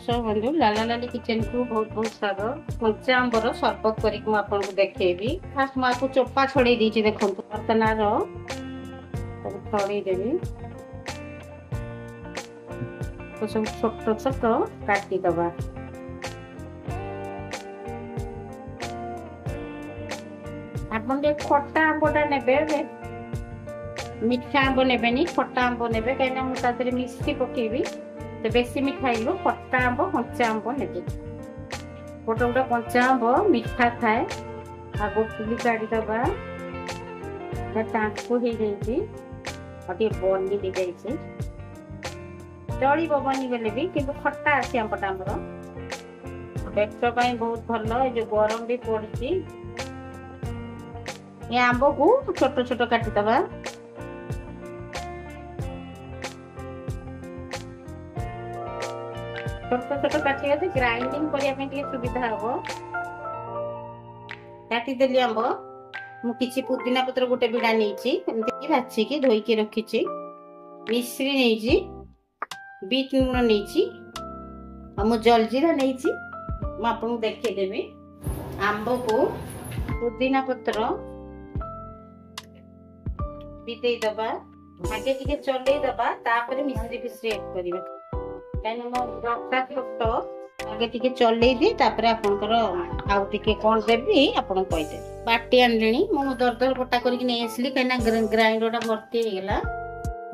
दर्शक बंधु लाला लाली किचन को बहुत बहुत स्वागत। कंचा आंबर सरबत करके आपको देखी। फास्ट मुझे चोपा छड़े देखो बर्तनार छड़े देवी तो सब छोट छोट काटिदबा। आपन खट्टा आंबटा ने मीठा आंब ने खट्टा आंब ने कहीं मुझे मिश्री पकेबी तो बेसी मीठा खट्टा आंब कंचा आंब ने गोटे गोटे कंचा आंब मीठा थाए गोटे काढ़ीदबा टाँकू हो जाए बनी दे जाए चल बनी गले भी कि खट्टा आसी आंबटा आमर पेट बहुत भल जो गरम भी पड़ी ये आंब को छोट छोट काटिदबा। छोट छोट काटिया ग्राइंडिंग करने सुविधा हम काटिदेली आंब मुझे पुदीना पत्र गोटे बिड़ा नहीं बाछिकी धोईकी रखी मिश्री नहीं बीट लुण नहीं मु जलजीरा नहीं आपको देखदेवी आंब को पुदीना पत्र दबा आगे टी चलईदबा मिश्री फिश्री एड करवा कहीं मोटा छोट आगे टी चलई दी आपंकर आउ टे कौन देवी आपको कहीदे बाटी आनले मु दर दर बटा करके नहीं आसली कहीं ग्राइंडर भर्ती होगा।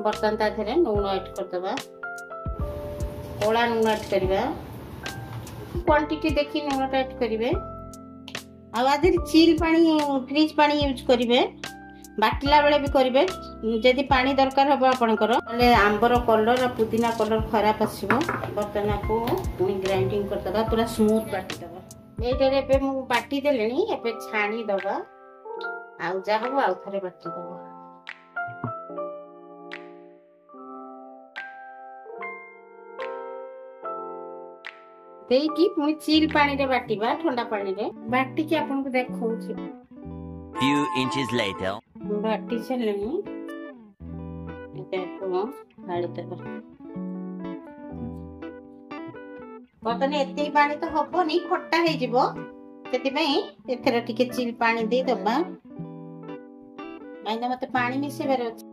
बर्तन ताधे लुण एड करदबा कला लुण एड करवा क्वांटिटी देखी लुण एड करेंगे आदि चिल पानी फ्रिज पानी यूज करेंगे बाटिला बेले भी करेंगे जदि पानी दरकार हम आपंकर आंबर कलर और पुदीना कलर खराब आसो बर्तन को ग्राइंडिंग करदबा पूरा स्मूथ बाटिदबा। ये बाटी देले छाणीदबा आउ जा हम आउ थे बाटिदबा। देकी पुणी चिल पानी रे बाटिबा ठंडा पानी रे बाटी के आपन को देखौ few inches later बाटी छलेनी देखो हाड़ी तक बतने एते पानी तो हबनी खट्टा हे जिवो सेति पई एथरा टिके चिल पानी दे दबा आइना मते पानी मिसे बारे अछि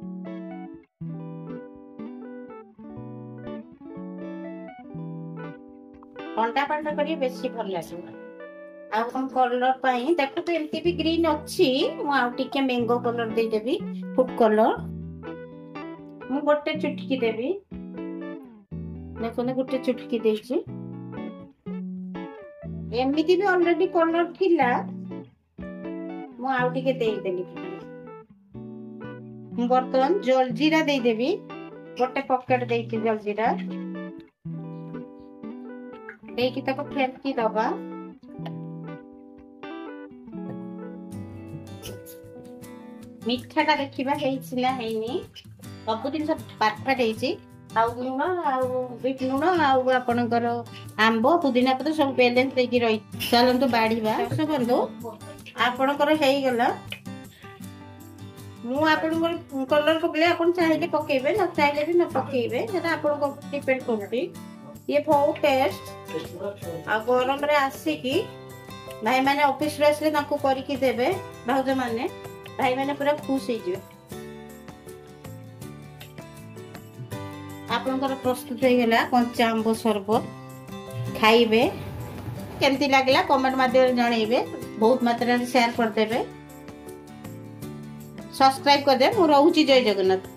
ठंडा पानी करी बेसी भल लागे आउन कलर पाई देखो तो एमती भी ग्रीन अच्छी मु आउ टिके मैंगो कलर दे देबी फूड कलर मु गोटे चुटकी देबी देखो ने गोटे चुटकी देछि एमती भी ऑलरेडी कलर थिला मु आउ टिके देई देली मु बर्तन जलजीरा दे देबी गोटे पॉकेट देछि जलजीरा देकी तको फेंकी दबा मीठाटा देखा सब जिन परफेक्ट लुण बीट लुण आपणकर आंब पुदीना पत्र सब बैलेंस देकी रही चलतु बाढ़ा बंधु आपणकर होगला मुझे कलर पकड़े आप चाहिए पकेबे न चाहिए भी न पकेबे आपको डिपेंड कर ये बहुत टेस्ट आ गरम रे आसिकी भाई मैंने ऑफिस रे आसले ताको करके देबे भाउज माने भाई मैंने पूरा खुश हो आपनकर प्रस्तुत हो गला कंचा आंब सरबत खाइबे केमती लागला कमेंट माध्यम जणैबे बहुत मात्रा रे शेयर कर देबे सब्सक्राइब कर दे मु रहूची जय जगन्नाथ।